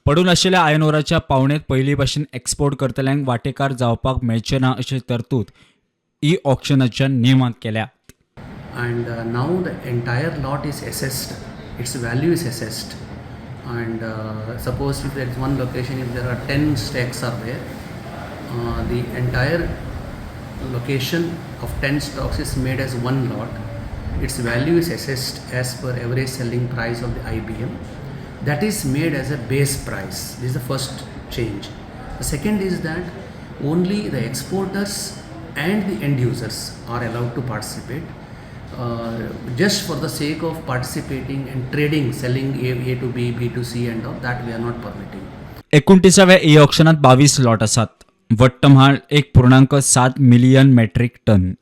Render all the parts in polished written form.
पडून आशिल्ल्या आयर्न ओराच्या पावणेत पयलीं भाशेन एक्सपोर्ट करतल्यांक वांटेकार जावपाक मेळचे ना अशी तरतूद ई ऑक्शनाच्या नेमांत केल्या. And now the entire lot is assessed, its value is assessed, and suppose if there is one location, if there are 10 stacks are there, the entire location of 10 stocks is made as one lot. Its value is assessed as per average selling price of the IBM. That is made as a base price. This is the first change. The second is that only the exporters and the end users are allowed to participate. Just for the sake of participating and trading, selling A to B, B to C and all that we are not permitting. 29व्या ई ऑक्शनात 22 lot आसात. वट्ट म्हाल 1.7 million metric ton.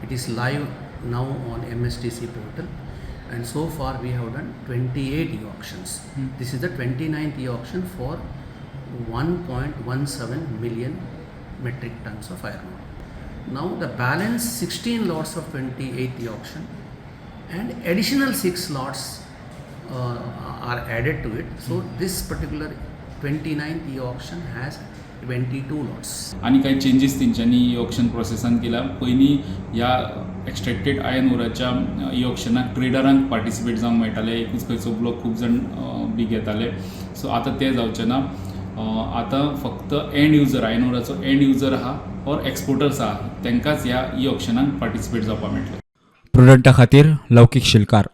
It is live now on MSTC portal, and so far we have done 28 e-auctions. This is the 29th e-auction for 1.17 million metric tons of iron ore. Now the balance 16 lots of 28th e-auction and additional 6 lots are added to it. So this particular 29th e-auction has 22 lots. आणि काही changes तेंच्यांनी e auction प्रोसेसान केला. पयलीं ह्या extracted iron ओराच्या ई ऑक्शनाक ट्रेडरांक participate जावंक मेळटाले. एकूच खंयचो ब्लॉक खूब जाण बी घेताले. सो आतां तें जावचें ना. आतां फक्त एंड युजर आयर्न ओराचो एंड युजर आहा और एक्सपोर्टर्स आहा तांकांच ह्या ई ऑक्शनाक पार्टिसिपेट जावपाक मेळटलें. प्रुडंटा खातीर लौकीक शिलकार.